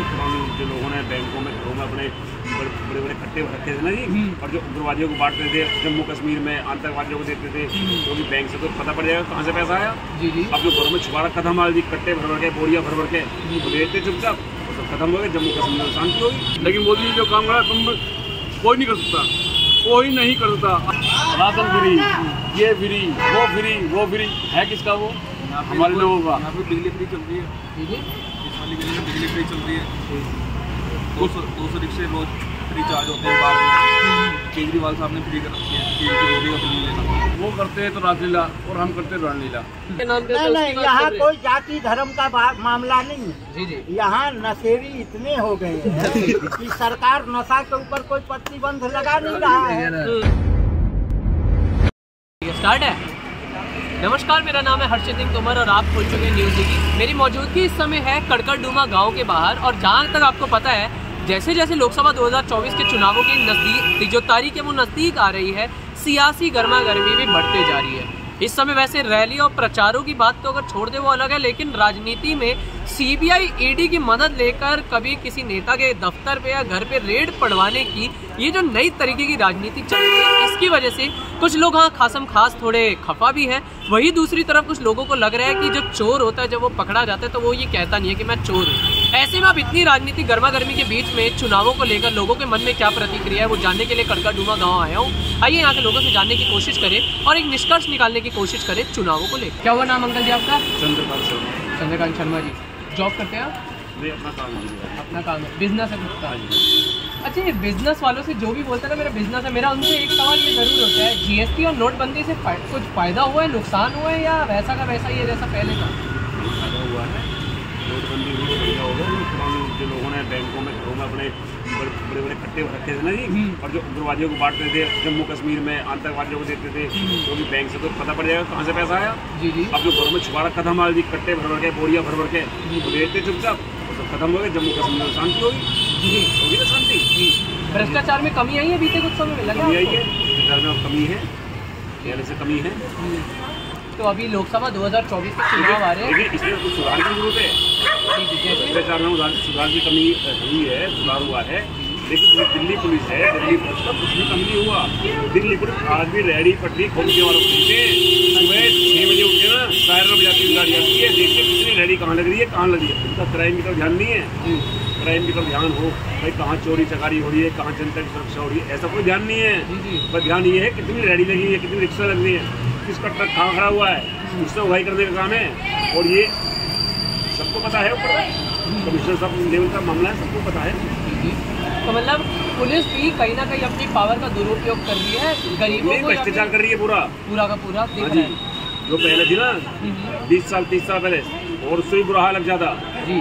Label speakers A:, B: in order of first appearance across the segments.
A: पुराने जो लोगों ने बैंकों में घरों में अपने बड़े बड़े खट्टे रखे थे ना जी, और जो उग्रवादियों को बांटते थे, जम्मू कश्मीर में आतंकवादियों को देते थे, क्योंकि बैंक से तो पता पड़ जाएगा कहाँ से पैसा आया। अब जो घरों में छुपा रखा था माल जी, कट्टे भर के, बोरिया भर के वो देते चुपचाप, वो सब खत्म हो गए, जम्मू कश्मीर में शांति होगी। लेकिन मोदी जी जो काम करा कोई नहीं कर सकता, कोई नहीं कर सकता। राशन फ्री, ये फ्री, वो फ्री है किसका? वो हमारे लोगों का। यहाँ पे बिजली फ्री चल रही है, इस वाली गली में बिजली फ्री चल रही है। 200 रिक्शे रोज फ्री चार्ज होते हैं बाद में। केजरीवाल साहब ने फ्री कर रखी है, रोटी का बिल लेना। वो करते हैं तो रासलीला और हम करते हैं रामलीला।
B: नहीं, यहाँ कोई जाति धर्म का मामला नहीं है। यहाँ नशेरी इतने हो गए हैं कि सरकार नशा के ऊपर कोई प्रतिबंध लगा नहीं रहा है।
C: स्टार्ट है। नमस्कार, मेरा नाम है हर्षित सिंह तोमर और आप खोल चुके हैं न्यूज़ की। मेरी मौजूदगी इस समय है कड़कड़डूमा गांव के बाहर, और जहां तक आपको पता है, जैसे जैसे लोकसभा 2024 के चुनावों की जो तारीख है वो नज़दीक आ रही है, सियासी गर्मा गर्मी भी बढ़ते जा रही है। इस समय वैसे रैली और प्रचारों की बात तो अगर छोड़ दे वो अलग है, लेकिन राजनीति में सीबीआई ईडी की मदद लेकर कभी किसी नेता के दफ्तर पे या घर पे रेड पड़वाने की ये जो नई तरीके की राजनीति चल रही है, इसकी वजह से कुछ लोग हाँ खासम खास थोड़े खफा भी हैं। वही दूसरी तरफ कुछ लोगों को लग रहा है कि जो चोर होता है जब वो पकड़ा जाता है तो वो ये कहता नहीं है कि मैं चोर हूँ। ऐसे में अब इतनी राजनीति गर्मा गर्मी के बीच में चुनावों को लेकर लोगों के मन में क्या प्रतिक्रिया है वो जानने के लिए कड़कड़डूमा गाँव आया हूँ। आइए यहाँ के लोगों से जानने की कोशिश करें और एक निष्कर्ष निकालने की कोशिश करें चुनावों को लेकर। क्या हुआ नाम अंकल जी आपका? चंद्रकांत शर्मा जी। जॉब करते हैं आप? अपना काम है, बिजनेस है खुद का। अच्छा, ये बिजनेस वालों से जो भी बोलता है ना मेरा बिजनेस है, मेरा उनसे एक सवाल ये जरूर होता है, जीएसटी और नोटबंदी से कुछ फायदा हुआ है, नुकसान हुआ है, या वैसा का वैसा ही है जैसा पहले था?
A: फायदा हुआ है, नोटबंदी हुई तो बढ़िया होगा। पुराने जो लोगों ने बैंकों में घरों में अपने बड़े बड़े खट्टे रखे थे ना जी, और जो उग्रवादियों को बांटते थे, जम्मू कश्मीर में आतंकवादियों को देते थे, क्योंकि बैंक से तो पता पड़ जाएगा कहाँ से पैसा आया। अब जो घरों में छुपा रखा था माल जी, कट्टे भर के, बोरिया भर के वो देते चुपचाप, वो सब खत्म हो गए, जम्मू कश्मीर में शांति होगी ना शांति।
C: भ्रष्टाचार में कमी आई है बीते कुछ समय में? लगा
A: कमी आई है, भ्रष्टाचार में कमी है, पहले से कमी है।
C: तो अभी लोकसभा 2024 के चुनाव आ रहे हैं,
A: लेकिन इसमें कुछ सुधार की जरूरत है। भ्रष्टाचार में सुधार की कमी हुई है, सुधार हुआ है, लेकिन दिल्ली पुलिस है, दिल्ली पुलिस का कुछ भी कम नहीं हुआ। दिल्ली पुलिस आज भी रेहड़ी पटरी खोलने वालों को देखते हैं, सुबह 6 बजे उठ के ना सायरन बजाती हुई गाड़ी आती है, देखते कितनी रेहड़ी कहाँ लग रही है, कहाँ लगी है। उनका क्राइम की तरफ ध्यान नहीं है, क्राइम की तरफ ध्यान हो भाई, कहाँ चोरी चकारी हो रही है, कहाँ जनता की सुरक्षा हो रही है, ऐसा कोई ध्यान नहीं है। पर ध्यान ये है कितनी रेहड़ी लगी है, कितनी रिक्शा लग रही है, किसका ट्रक कहाँ खड़ा हुआ है, उससे उगाई करने का काम है। और ये सबको पता है, ऊपर कमिश्नर साहब लेवल का मामला है, सबको पता है।
C: तो मतलब पुलिस भी कहीं ना कहीं अपनी पावर का दुरुपयोग कर रही है, गरीबों को
A: भ्रष्टाचार कर रही है पूरा का
C: पूरा।
A: जो पहले थी ना 20 साल 30 साल पहले, और उससे भी बुरा हाल लग जाता
C: जी।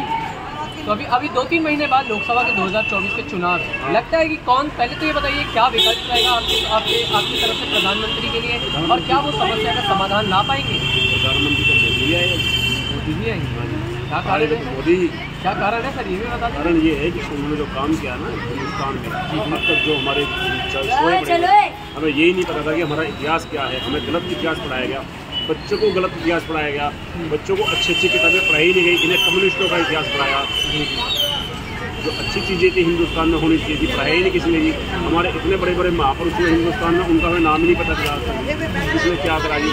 C: तो अभी 2-3 महीने बाद लोकसभा के 2024 के चुनाव है, लगता है कि कौन, पहले तो ये बताइए क्या विकल्प रहेगा आपकी तरफ से प्रधानमंत्री के लिए, और क्या वो समस्या का समाधान ला पाएंगे?
A: प्रधानमंत्री तो मोदी ही आएगा।
C: मोदी ही आएंगे? क्या
A: कारण है? मोदी ही।
C: क्या कारण है सर, ये भी बता?
A: कारण ये है कि उन्होंने जो काम किया ना हिंदुस्तान में, अब तक जो हमारे हमें यही नहीं पता था कि हमारा इतिहास क्या है, हमें गलत इतिहास पढ़ाया गया, बच्चों को गलत इतिहास पढ़ाया गया, बच्चों को अच्छी किताबें पढ़ाई नहीं गई, इन्हें कम्युनिस्टों का इतिहास पढ़ाया। जो अच्छी चीज़ें थी हिंदुस्तान में होनी चाहिए थी, पढ़ाई नहीं किसी ने जी। हमारे इतने बड़े बड़े महापुरुष हुए हिंदुस्तान में, उनका हमें नाम ही नहीं पता चला, किसने क्या करा जी।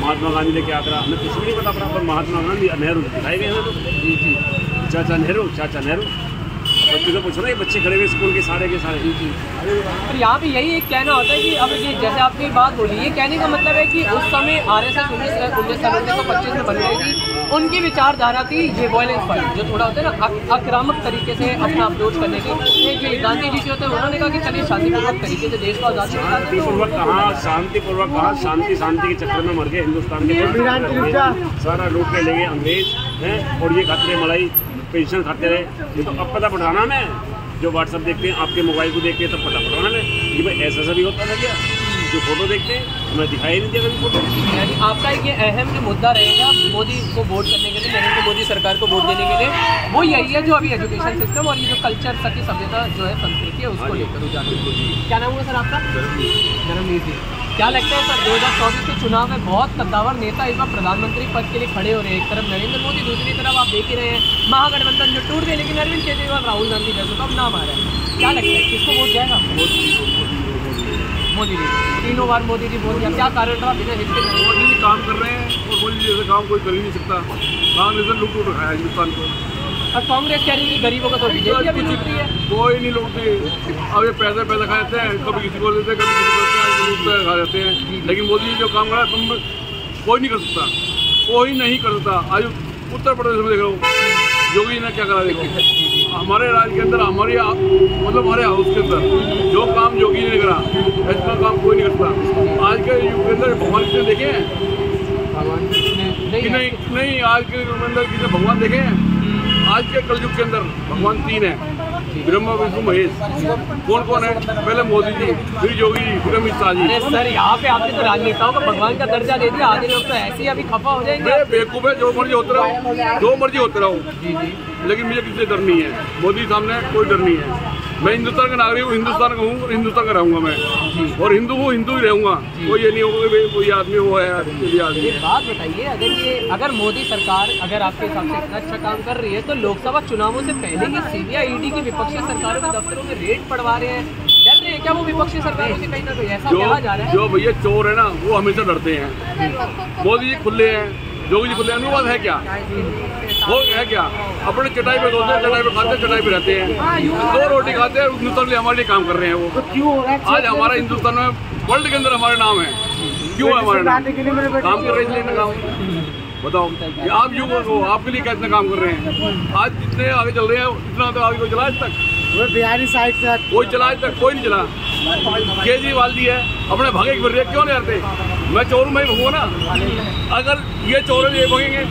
A: महात्मा गांधी ने क्या करा हमें कुछ भी नहीं पता पड़ा, पर महात्मा गांधी नेहरू दिखाए गए हमें तो, चाचा नेहरू। बच्चे तो पूछो ना, ये बच्चे खड़े हुए स्कूल के सारे।
C: पर यहाँ पे यही एक कहना होता है कि अब ये जैसे आपने बात बोली, ये कहने का मतलब है कि उस समय RSS 1925 में बन गई थी, उनकी विचारधारा थी ये वायलेंस वाली, जो थोड़ा होता है ना आक्रामक तरीके से अपना अप्रोच करने की। गांधी जी जो होते हैं उन्होंने कहा कि चलिए शांतिपूर्वक तरीके से देश को आज़ादी,
A: शांतिपूर्वक कहाँ शांति के चक्कर में मर गए हिंदुस्तान के, सारा लूट के ले गए अंग्रेज हैं, और ये खाते मलाई पेंशन खाते रहे। ये तो अब पता पढ़ाना में, जो व्हाट्सअप देखते हैं आपके मोबाइल को देखते हैं तब पता पढ़ाना में कि भाई ऐसा भी होता था क्या। जो फोटो देखते हैं हमें दिखाई नहीं दिया कभी फोटो।
C: यानी आपका ये अहम जो मुद्दा रहेगा मोदी को वोट करने के लिए, नरेंद्र मोदी सरकार को वोट देने के लिए, वो यही है जो अभी एजुकेशन सिस्टम और ये जो कल्चर सभ्यता जो है संस्कृति है उसको लेकर। क्या नाम हुआ सर आपका? धर्मवीर जी। क्या लगता है सर 2024 के चुनाव में बहुत कद्दावर नेता इस बार प्रधानमंत्री पद के लिए खड़े हो रहे हैं? एक तरफ नरेंद्र मोदी, दूसरी तरफ आप देख ही रहे हैं महागठबंधन जो टूट गए, लेकिन अरविंद केजरीवाल, राहुल गांधी जैसे तो अब नाम आ रहा है। क्या लगता है किसको वोट जाएगा? मोदी जी, तीनों बार मोदी जी बोल दिया, क्या कारण रहा? बिना हिस्से
A: मोदी जी काम कर रहे हैं और मोदी जी जैसे काम कोई कर ही नहीं सकता। कांग्रेस ने लूट उठाया हिंदुस्तान को।
C: अब कांग्रेस कह रही है कि गरीबों का तो बीजेपी अभी लूट रही है।
A: कोई नहीं लूटती, अब ये पैसे खा जाते हैं, कभी किसी को देते हैं, कभी किसी को लूटते खा जाते हैं। लेकिन मोदी जी जो काम कर रहा है तुम कोई नहीं कर सकता, कोई नहीं कर सकता। आज उत्तर प्रदेश में देख रहा हूँ योगी ने क्या करा, देखो हमारे राज्य के अंदर, हमारे मतलब हमारे हाउस के अंदर जो काम योगी ने करा ऐसा काम कोई नहीं करता। आज के युग के अंदर भगवान किसने देखे हैं कि नहीं? आज के युग के अंदर किसने भगवान देखे हैं? आज के कलयुग के अंदर भगवान 3 है, ब्रह्मा विष्णु महेश। कौन कौन है? पहले मोदी जी, फिर योगी जी, फिर अमित शाह जी।
C: अरे सर यहाँ पे आपने तो राजनेताओं को भगवान का दर्जा दे दिया, आधे लोग तो ऐसे ही अभी खफा हो जाएंगे।
A: बेवकूफ है, जो मर्जी होते रहो, जो मर्जी होते रहो, लेकिन मुझे किसी से डर नहीं है। मोदी सामने कोई डर नहीं है। मैं हिंदुस्तान का नागरिक हूँ, हिंदुस्तान का हूँ, हिंदुस्तान का रहूँगा मैं, और हिंदू हूँ, हिंदू ही रहूँगा। कोई ये नहीं होगा कि कोई आदमी वो है आदमी।
C: एक बात बताइए, अगर मोदी सरकार अगर आपके हिसाब से इतना अच्छा काम कर रही है तो लोकसभा चुनावों से पहले ही सीबीआई, ईडी की विपक्षी सरकारों के दफ्तरों में रेड पड़वा रहे हैं, डर रहे हैं क्या वो विपक्षी सरकारों से? कहीं ना कहीं ऐसा कहा जा रहा है।
A: जो भैया चोर है ना वो हमेशा डरते हैं। मोदी जी खुले हैं, योगी जी खुले, अनुवाद है क्या? वो है क्या? अपने चटाई पे सोते हैं, चटाई पे खाते हैं, चटाई पे रहते हैं, 2 रोटी खाते हैं, हिंदुस्तान के लिए हमारे लिए काम कर रहे हैं। वो क्यों हो रहा है? आज हमारा हिंदुस्तान में वर्ल्ड के अंदर हमारे नाम है, क्यों है हमारे नाम? काम कर रहे हैं इसलिए काम। बताओ आप युग हो, आपके लिए कितना काम कर रहे हैं? आज जितने आगे चल रहे हैं उतना तो आगे कोई चला आज तक?
B: बिहारी साइड से
A: कोई चला आज तक? कोई नहीं चला। केजरीवाल जी है अपने भागे फिर रहे, क्यों नहीं आते? मैं चोर मैं भगूंगा ना। अगर ये चोर है ये भगेंगे,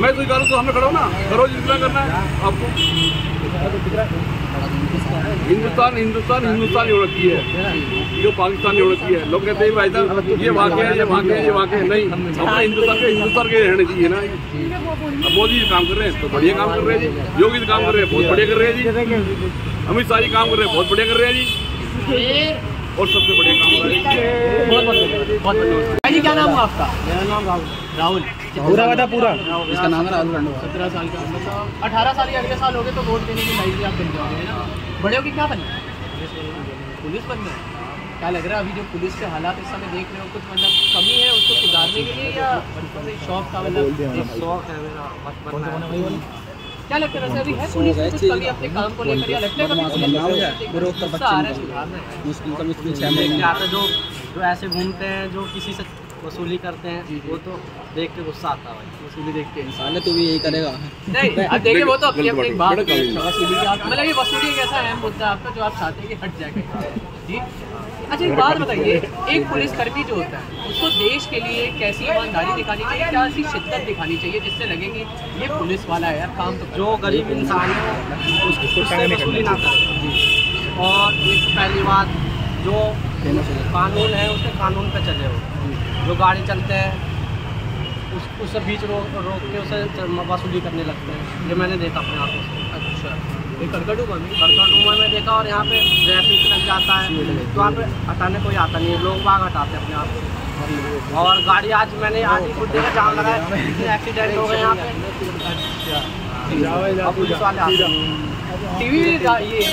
A: मैं स्वीकारूँ तो हमें खड़ा ना, करो जितना करना है आपको। हिंदुस्तान हिंदुस्तान हिंदुस्तान ही रखी है, जो पाकिस्तान ही रखी है। लोग कहते हैं भाई साहब ये वहाँ के हैं, ये वहाँ के हैं, ये वहाँ के हैं। नहीं, अपने हिंदुस्तान के रहने चाहिए ना। अब मोदी जी काम कर रहे हैं तो बढ़िया काम कर रहे हैं जी, योगी जी काम कर रहे हैं बहुत बढ़िया कर रहे हैं जी, अमित शाह जी काम कर रहे हैं बहुत बढ़िया कर रहे हैं जी, और सबसे बढ़िया काम हो रहा है।
C: बहुत जी। क्या नाम है आपका?
B: मेरा नाम राहुल।
D: पूरा बता पूरा।
B: इसका नाम है राहुल गांधी।
C: 17 साल का, 18 साल या अगले साल हो गए तो वोट देने की लाइफ में आप बन जाओगे, है ना? बड़े होगी क्या बनना है? पुलिस बनना है। क्या लग रहा है अभी जो पुलिस के हालात इस समय देख रहे हो, कुछ मतलब कमी है उसको सुधारने के लिए, या शौक का मतलब शौक है मेरा? क्या लगता है वैसे अभी है पुलिस में कुछ कमी अपने काम को लेकर, या लगता है कभी
D: जो ऐसे घूमते हैं, जो किसी से वसूली करते हैं, वो तो देख के गुस्सा आता है भाई। वसूली देख के इंसान तू भी यही करेगा।
C: नहीं अब देखिए वो तो अपनी अपनी बात है, वसूली की मतलब ये वसूली एक ऐसा अहम मुद्दा है आपका जो आप चाहते हैं कि हट जाए जी। अच्छा एक बात बताइए, एक पुलिसकर्मी जो होता है उसको देश के लिए कैसी ईमानदारी दिखानी चाहिए, क्या ऐसी शिद्दत दिखानी चाहिए जिससे लगे कि ये पुलिस वाला है यार काम तो?
D: जो गरीब इंसान है उससे वसूली ना करे, और एक पहली बात जो कानून है उसके कानून पे चले हो। जो गाड़ी चलते हैं उससे बीच रोक के उसे वसूली करने लगते हैं, ये मैंने देखा अपने आंखों से।
C: अच्छा, ये कड़कड़डूमा
D: में देखा, और यहाँ पे ट्रैफिक लग जाता है तो वहाँ पे हटाने कोई आता नहीं है, लोग बाग हटाते हैं अपने आप से। और गाड़ी आज मैंने आज ही कुछ देर जाम लगा है, एक्सीडेंट हो गए यहाँ पे। पुलिस वाले आते हैं।
C: टीवी ये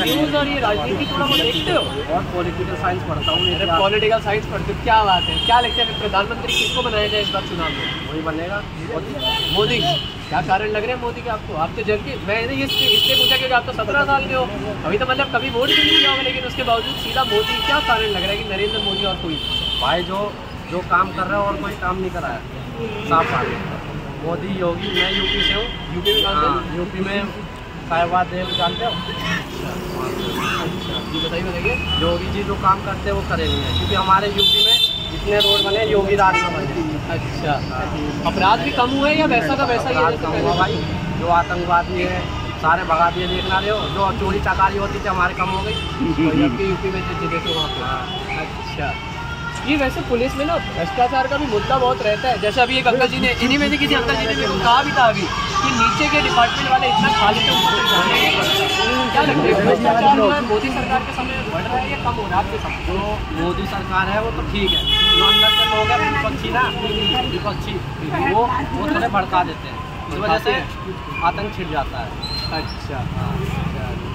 C: न्यूज़ और ये राजनीति थोड़ा बहुत देखते हो?
D: और पॉलिटिकल साइंस पढ़ता हूँ।
C: अरे पॉलिटिकल साइंस पढ़ते हो, क्या बात है। क्या लगता है प्रधानमंत्री किसको बनाया जाए इस बार चुनाव में?
D: वही बनेगा
C: मोदी। क्या कारण लग रहे हैं मोदी के आपको? आप तो जल्दी, मैंने ये इसलिए पूछा क्योंकि आप तो 17 साल के हो, अभी तो मतलब कभी वोट भी नहीं दिया होगा, लेकिन उसके बावजूद सीधा मोदी। क्या कारण लग रहा है कि नरेंद्र मोदी और कोई?
D: भाई जो काम कर रहा है और कोई काम नहीं कराया, साफ बात है। मोदी, योगी, मैं यूपी से हूँ।
C: यूपी में काम?
D: यूपी में साहिबाद देव जानते हो?
C: जी बताइए।
D: योगी जी जो काम करते हैं वो करे नहीं है, क्योंकि हमारे यूपी में जितने रोड बने योगी राज में बने।
C: अच्छा, अपराध भी कम हुए या वैसा का वैसा ही
D: है? भाई जो आतंकवादी है सारे भगा दिए, देखना रहे हो। जो चोरी चकारी होती थी हमारे कम हो गई
C: यूपी में जो जगह वहाँ पे। अच्छा, ये वैसे पुलिस में ना भ्रष्टाचार का भी मुद्दा बहुत रहता है। जैसे अभी एक अंकल जी ने, इन्हीं में से किसी अंकल जी ने मेरे को कहा भी था अभी कि नीचे के डिपार्टमेंट वाले इतना खा लेते हैं। क्या लगता है भ्रष्टाचार मोदी सरकार के समय बढ़ रहा है या कम हो रहा है आपके समय?
D: जो मोदी सरकार है वो तो ठीक है, जो अंदर के लोग हैं विपक्षी ना, विपक्षी वो थोड़े भड़का देते हैं, इस वजह से आतंक छिड़ जाता है।
C: अच्छा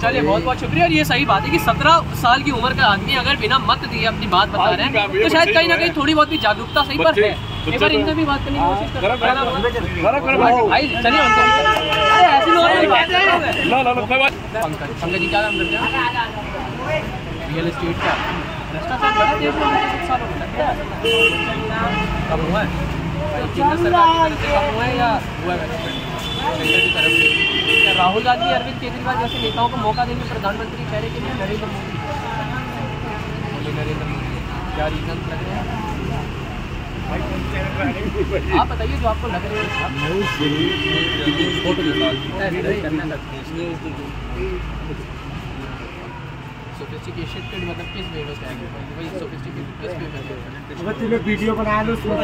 C: चलिए बहुत बहुत शुक्रिया। और ये सही बात है कि 17 साल की उम्र का आदमी अगर बिना मत दिए अपनी बात बता रहे हैं तो शायद कहीं ना कहीं थोड़ी बहुत भी जागरूकता सही पर है। एक बार इनसे भी बात करने की कोशिश करें भाई, चलिए ऐसे पंकज जी क्या नाम करते हैं? रियल एस्टेट का भ्रष्टाचार बड़ा देश में 7 सालों में लगता है, कम हुआ है केंद्र सरकार की तरफ से, कम हुआ है या हुआ है सेंटर की तरफ से? क्या राहुल गांधी, अरविंद केजरीवाल जैसे नेताओं को मौका देंगे प्रधानमंत्री चेहरे के लिए नरेंद्र मोदी? नरेंद्र मोदी क्या रीजन लग रहे हैं आप बताइए जो आपको लग रहे हैं? सोफिस्टिकेटेड मतलब किस वे में कहेंगे भाई? सोफिस्टिकेटेड किस वे में?
B: अगर तुम्हें वीडियो बना लो उसमें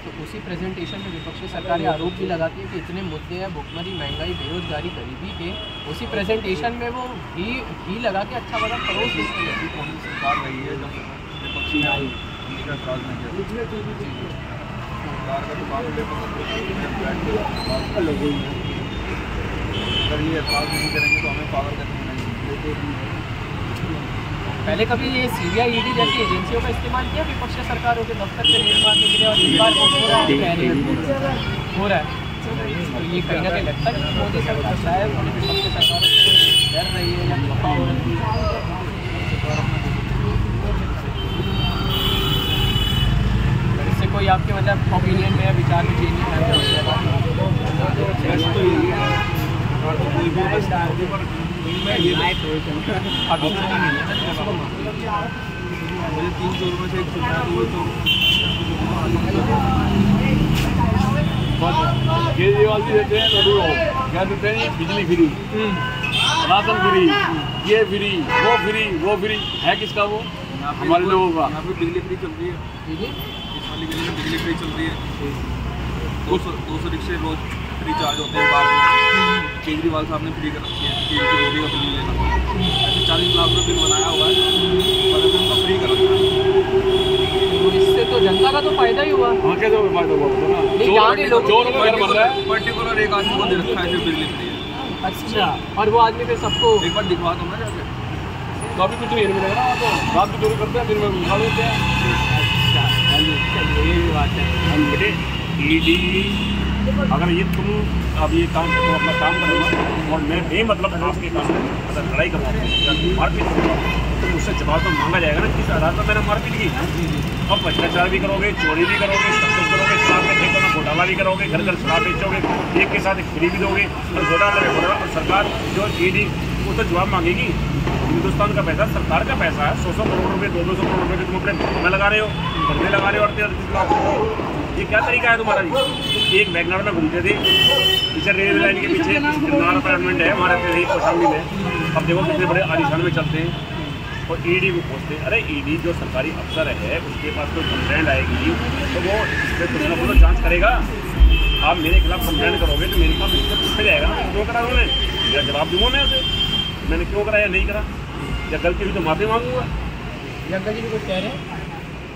C: तो उसी प्रेजेंटेशन में विपक्षी सरकारें आरोप भी लगाती है कि इतने मुद्दे हैं, भुखमरी, महंगाई, बेरोजगारी, गरीबी के, उसी प्रेजेंटेशन में वो घी लगा के अच्छा बड़ा परोस देते हैं।
E: कौन सी सरकार रही है जब विपक्षी आई का एतराज़ नहीं किया? सरकार का तो मामले अगर ये एतराज़ नहीं करेंगे तो हमें पागल कैसे बनाएंगे?
C: पहले कभी ये सीबीआई, ईडी जैसी एजेंसियों का इस्तेमाल किया विपक्ष सरकारों के दफ्तर से रेड मारने के लिए, और इस बार हो रहा है तो ये कहीं ना कहीं लगता है कि मोदी सरकार शायद विपक्ष सरकारों से डर रही है या खफा हो रही है। इससे कोई आपके मतलब ओपिनियन में या विचार में चेंज
E: मुझे 3 जोर में से एक सुनना है तो
A: केजरीवाल जी देते हैं लड्डू, क्या देते हैं? बिजली फ्री, राशन फ्री, ये फ्री, वो फ्री है किसका? वो हमारे लोगों का।
E: यहाँ पे बिजली फ्री चल रही है, इस वाली गली में बिजली फ्री चल रही है। 200 रिक्शे रोज फ्री चार्ज होते हैं बाहर में। केजरीवाल साहब ने फ्री कर रखी है, 3 रोटी का बिल लेना। 40 लाख का बिल बनाया हुआ है पर अभी उनका फ्री कर रखा है।
C: तो इससे तो जनता का तो फायदा ही हुआ।
A: हाँ कैसे फायदा हुआ?
E: पर्टिकुलर एक आदमी को दे रखा है जो बिजली फ्री है।
C: अच्छा, और वो आदमी फिर सबको
E: एक बार दिखवा दो ना जाके।
A: तो अभी कुछ नहीं मिलेगा ना, तो रात में चोरी करते हैं, दिन में उठा लेते हैं।
C: चलिए ये भी बात है।
A: बेटे ईडी अगर ये तुम अब ये काम तो अपना काम करो और मैं बेमतलब आपके काम में अगर लड़ाई करूँगा, मारपीट करूँगा, तो मुझसे जवाब तो मांगा जाएगा ना किस आधार पर मैंने मारपीट की। अब भ्रष्टाचार भी करोगे, चोरी भी करोगे, सब कुछ करोगे, शराब में देखो घोटाला भी करोगे, घर घर शराब बेचोगे, एक के साथ एक फ्री भी दोगे और घोटाला और सरकार जो ईडी वो तो जवाब मांगेगी। हिंदुस्तान का पैसा, सरकार का पैसा है, 100 करोड़ रुपये, 200 करोड़ रुपये तुम अपने घर में लगा रहे हो, घर में लगा रहे हो 38 लाख। ये क्या तरीका है तुम्हारा जी? एक वैगनर में घूमते थे पीछे रेलवे लाइन के पीछे निर्माण अपार्टमेंट है हमारे कौशाम्बी में, अब देखो कितने बड़े आलिशान में चलते हैं और ईडी को पूछते हैं। अरे ईडी जो सरकारी अफसर है उसके पास कोई कंप्लेंट आएगी तो वो इससे कुछ ना कुछ जाँच करेगा। आप मेरे खिलाफ कंप्लेंट करोगे तो मेरे पास इससे पूछा जाएगा ना क्यों करा उन्होंने, मेरा जवाब दूंगा मैं उसे, मैंने क्यों करा या नहीं करा, या गलती हुई तो माफ़ी मांगूंगा।
C: अंकल जी भी कुछ कह रहे हैं?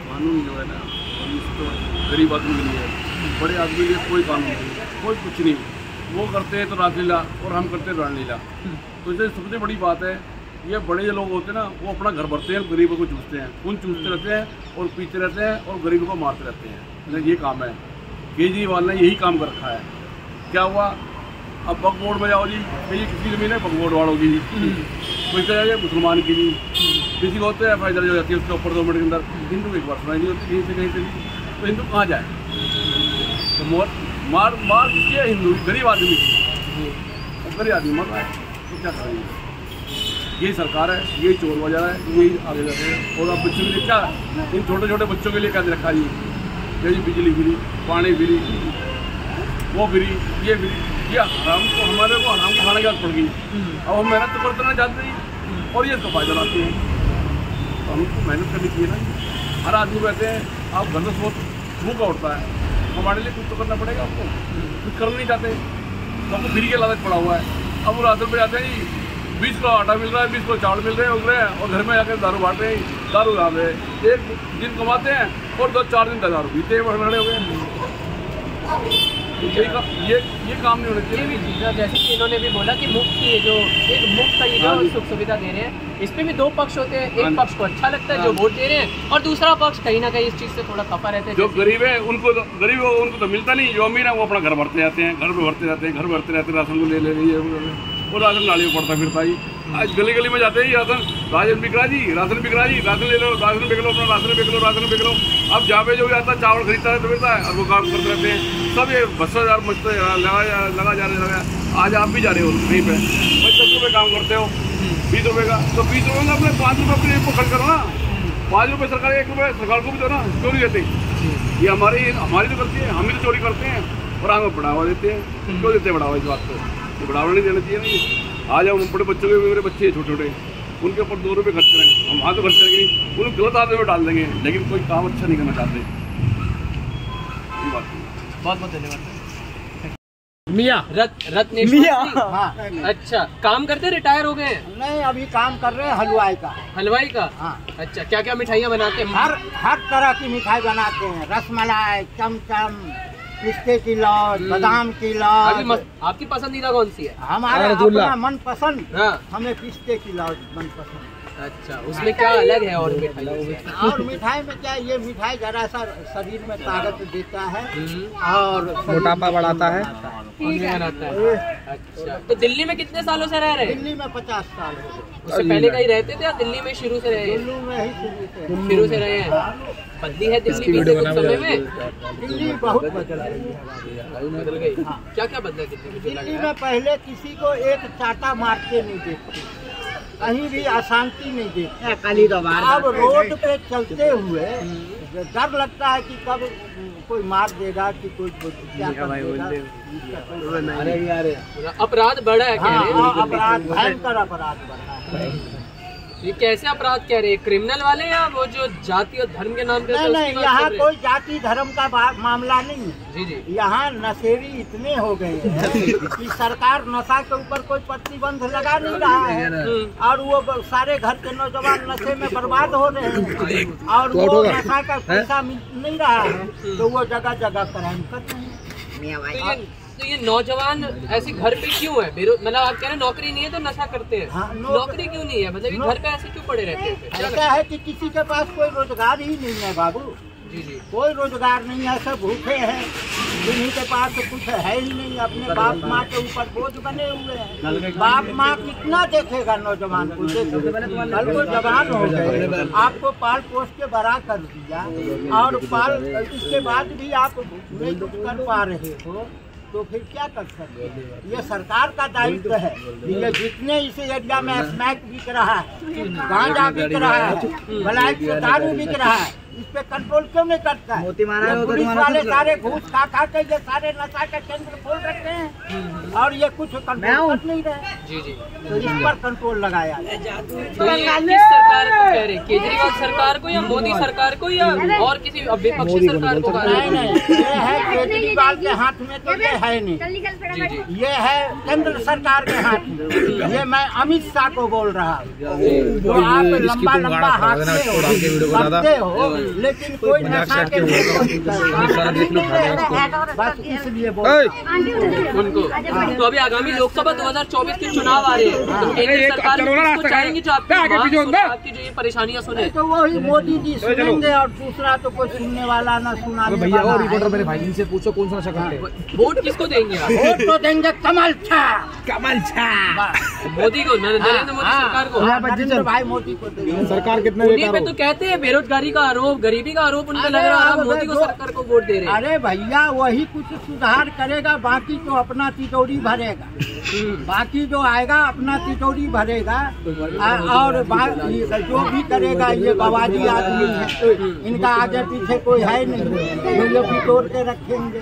E: कानून जो है ना तो गरीब आदमी के लिए, बड़े आदमी के लिए कोई कानून नहीं, कोई कुछ नहीं। वो करते हैं तो रासलीला और हम करते हैं रामलीला। तो इससे सबसे बड़ी बात है ये बड़े जो लोग होते हैं ना वो अपना घर भरते हैं, गरीबों को चूसते हैं, खून चूसते रहते हैं और पीते रहते हैं और गरीबों को मारते रहते हैं। ये काम है, केजरीवाल ने यही काम कर रखा है। क्या हुआ? अब वक्फ बोर्ड में जाओ जी, ये किसी ज़मीन है वक्फ बोर्ड वालों की, कोई कहेगा मुसलमान की जी, किसी को होते हैं फायदा हो जाती है उसके ऊपर 2 मिनट के अंदर। हिंदू की एक बार सुनाई नहीं होती कहीं से कहीं से भी, तो हिंदू कहाँ जाए? तो मार किसकी है? हिंदू गरीब आदमी की, गरीब आदमी मर रहा है तो क्या करेंगे? यही सरकार है, यही चोर वगैरह है, यही आगे जाते हैं। और अब बच्चों के लिए क्या, इन छोटे छोटे बच्चों के लिए क्या रखा जी? यही बिजली फ्री, पानी फ्री, वो फ्री, ये फ्री, ये हराम को हमारे को हराम को खाने की आदत पड़ गई। अब हम मेहनत तो करते ना चाहते हैं और ये इसका फायदा लाते हैं, तो हमको मेहनत करनी चाहिए ना। हर आदमी कहते हैं आप घर में बहुत भूखा उठता है, हमारे लिए कुछ तो करना पड़ेगा आपको, कुछ करना नहीं चाहते तो आपको फ्री के लालच पड़ा हुआ है। अब वो रास्ते पर जाते हैं जी 20 का आटा मिल रहा है, 20 को चावल मिल रहे हैं, उग रहे हैं, और घर में आकर दारू बांट रहे हैं, दारू ला रहे हैं। एक दिन कमाते हैं और 2-4 दिन दारू पीते हैं, खड़े हो गए। ये काम नहीं होना चाहिए।
C: ये भी चीज़ जैसे कि इन्होंने भी बोला कि मुफ्त की जो एक मुफ्त का ये जो सुख सुविधा दे रहे हैं, इस पे भी 2 पक्ष होते हैं। एक पक्ष को अच्छा लगता है जो वोट दे रहे हैं, और दूसरा पक्ष कहीं ना कहीं इस चीज़ से थोड़ा खफा रहते हैं।
E: जो गरीब है उनको तो मिलता नहीं, जो अमीर है वो अपना घर भरते जाते हैं, घर भरते जाते हैं, राशन को ले रही है, वो राशन नाली में पड़ता फिरता ही। आज गली गली में जाते हैं राशन बिक रहा जी, राशन बिक रहा जी, राशन ले लो, राशन बिक लो, अपना राशन बिक लो। अब जहाँ पे जो भी आता है चावल खरीदता है तो मिलता है, और वो काम करते रहते हैं सब। ये भ्रष्टाचार मचते लगा जा रहे। आज आप भी जा रहे हो कहीं पे, 10 रुपये काम करते हो, 20 रुपये का, तो 20 रुपये में अपने 5 रुपये अपने को खर्च करो ना। 5 रुपये सरकार, 1 रुपये सरकार को भी दो ना, क्यों नहीं देते? ये हमारी तो गलती है, हम ही तो चोरी करते हैं और हमें बढ़ावा देते हैं। क्यों देते हैं बढ़ावा? इस बात को ये बढ़ावा नहीं देना चाहिए। नहीं, आज हम बड़े बच्चों के, मेरे बच्चे छोटे छोटे, उनके ऊपर 2 रुपये खर्च करें, हम वहाँ तो खर्च करेंगे, उनको गलत आदमी में डाल देंगे, लेकिन कोई काम अच्छा नहीं करना चाहते। ये बात
C: बहुत बहुत धन्यवाद। मियाँ रत्नेश
B: हाँ।
C: अच्छा, काम करते, रिटायर हो गए?
B: नहीं, अभी काम कर रहे हैं हलवाई का।
C: हाँ। अच्छा, क्या क्या मिठाइयाँ बनाते हैं?
B: हर तरह की मिठाई बनाते हैं, रसमलाई, चमचम, पिस्ते की लौट, बादाम की लौट।
C: आपकी पसंदीदा कौन सी है?
B: हमारा अपना मनपसंद,
C: हाँ।
B: हमें पिस्ते की लौट मनपसंद।
C: अच्छा, उसमें क्या अलग है और मिठाई?
B: और मिठाई में क्या, ये मिठाई जरा सा शरीर में ताकत देता है और
D: मोटापा बढ़ाता है।
C: अच्छा, तो दिल्ली में कितने सालों से रह रहे हैं?
B: दिल्ली में 50 साल हो गए।
C: उससे पहले कहीं रहते थे या दिल्ली में शुरू से रहे?
B: दिल्ली में ही
C: शुरू से रहे हैं। बदली है दिल्ली बीते कुछ समय में?
B: दिल्ली बहुत बदल गई।
C: क्या क्या बदला
B: दिल्ली में? पहले किसी को एक चाटा मारते नहीं देखते, कहीं भी अशांति नहीं देखते। अब रोड पे चलते हुए डर लगता है कि कब कोई मार देगा कि कोई क्या कर देगा।
C: अपराध बढ़ा है?
B: हाँ, अपराध, भयंकर अपराध बढ़ा है।
C: ये कैसे अपराध कह रहे हैं? क्रिमिनल वाले या वो जो जाति और धर्म के नाम पे?
B: नहीं, यहाँ कोई जाति धर्म का मामला नहीं है
C: जी।
B: यहाँ नशेड़ी इतने हो गए हैं कि सरकार नशा के ऊपर कोई प्रतिबंध लगा नहीं रहा है, और वो सारे घर के नौजवान नशे में बर्बाद हो रहे हैं, और वो नशा का पैसा मिल नहीं रहा है, तो वो जगह जगह क्राइम कर रहे हैं।
C: तो ये नौजवान ऐसे घर पे क्यों है? मतलब आप कह रहे हैं नौकरी नहीं है तो नशा करते हैं।
B: हाँ,
C: नौकरी क्यों नहीं है? मतलब ये घर पे ऐसे क्यों पड़े रहते हैं?
B: ऐसा है कि किसी के पास कोई रोजगार ही नहीं है बाबू।
C: जी।
B: कोई रोजगार नहीं है, सब भूखे हैं, जिन्हीं के पास तो कुछ है ही नहीं, अपने बाप माँ के ऊपर बोझ बने हुए हैं। बाप माँ कितना देखेगा नौजवान को? कल को जवान हो गए, आपको पाल पोस के बड़ा कर दिया, और इसके बाद भी आप नहीं कुछ कर पा रहे हो, तो फिर क्या कर सकते हैं? ये सरकार का दायित्व है। ये जितने इस एरिया में स्मैक बिक रहा है, गांजा बिक रहा है, ब्लैक दारू बिक रहा है, इस पे कंट्रोल क्यों नहीं करता है? पुलिस वाले सारे घूस खा के ये सारे नशा के केंद्र खोल रखे हैं, और ये कुछ कंट्रोल कर नहीं रहे।
C: जी।
B: तो इस पर कंट्रोल लगाया।
C: तो ये किस सरकार को कह रहे हैं? केजरीवाल सरकार को या मोदी सरकार को या और किसी विपक्षी सरकार को?
B: नहीं, ये है केजरीवाल के हाथ में, तो ये है नहीं। ये है केंद्र सरकार के हाथ में। ये मैं अमित शाह को बोल रहा हूँ। तो आप लंबा हाथ हो, लेकिन कोई नशा के बस इसलिए
C: उनको। तो अभी आगामी लोकसभा 2024 के चुनाव आ रहे हैं, तो केंद्र सरकार को चाहेंगे जो आपकी जो ये परेशानियां सुने,
B: तो वही मोदी जी सुनेंगे, और दूसरा तो कोई सुनने वाला ना सुनाने वाला।
D: और रिपोर्टर मेरे भाई से पूछो कौन सा नशा करते हैं?
C: वोट किसको देंगे आप?
B: वोट तो देंगे कमल छाप
C: मोदी को, नरेंद्र मोदी सरकार को।
B: नरेंद्र भाई मोदी को देंगे।
D: सरकार कितने
C: उन्हीं पे तो कहते हैं बेरोजगारी का आरोप, गरीबी का आरोप उन पे लग रहा है, मोदी को सरकार को वोट दे रहे हैं।
B: अरे भैया, वही कुछ सुधार करेगा, बाकी तो अपना तिजोरी भरेगा। बाकी जो आएगा अपना तिजोरी भरेगा, और जो भी करेगा ये बवाली आदमी है, इनका आगे पीछे कोई है नहीं, ये बिटोर के रखेंगे।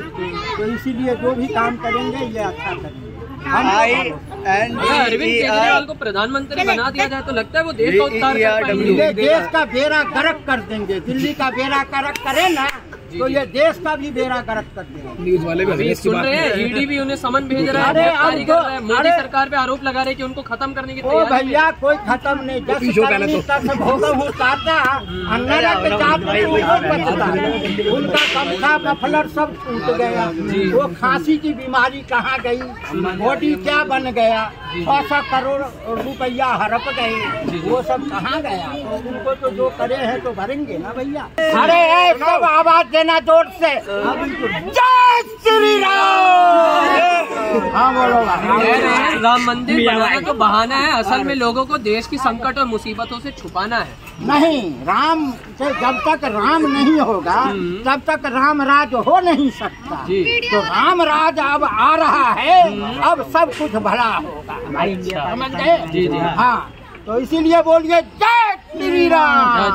B: तो इसीलिए जो भी काम करेंगे ये अच्छा करेंगे।
C: अरविंद केजरीवाल को प्रधानमंत्री बना दिया जाए तो लगता है वो देश का उद्धार कर पाएंगे?
B: देश का बेड़ा गर्क कर देंगे। दिल्ली का बेड़ा गर्क करे ना, तो ये देश का भी बेड़ा गर्क कर देगा।
F: न्यूज वाले भी
C: सुन रहे हैं, ईडी भी उन्हें समन भेज रहा है, गिरफ्तारी कर रहा है। मोदी सरकार पे आरोप लगा रहे हैं कि उनको खत्म करने की
B: ओ
C: तैयारी
B: भैया कोई खत्म नहीं, जब भोगम उतारता उनका कमखा मफलर सब टूट गया। वो खांसी की बीमारी कहाँ गई, बॉडी क्या बन गया, 600 करोड़ रुपया हड़प गए, वो सब कहाँ गया। उनको तो जो करे हैं तो भरेंगे ना भैया। अरे सब आवाज देना जोर से, जय श्री राम। हाँ बोलो।
C: राम मंदिर बनाना तो बहाना है, असल में लोगों को देश की संकट और मुसीबतों से छुपाना है।
B: नहीं, राम से जब तक राम नहीं होगा तब तक राम राज हो नहीं सकता। तो राम राज अब आ रहा है, अब सब कुछ भला होगा। समझ गए? हाँ, तो इसीलिए बोलिए जय श्री राम।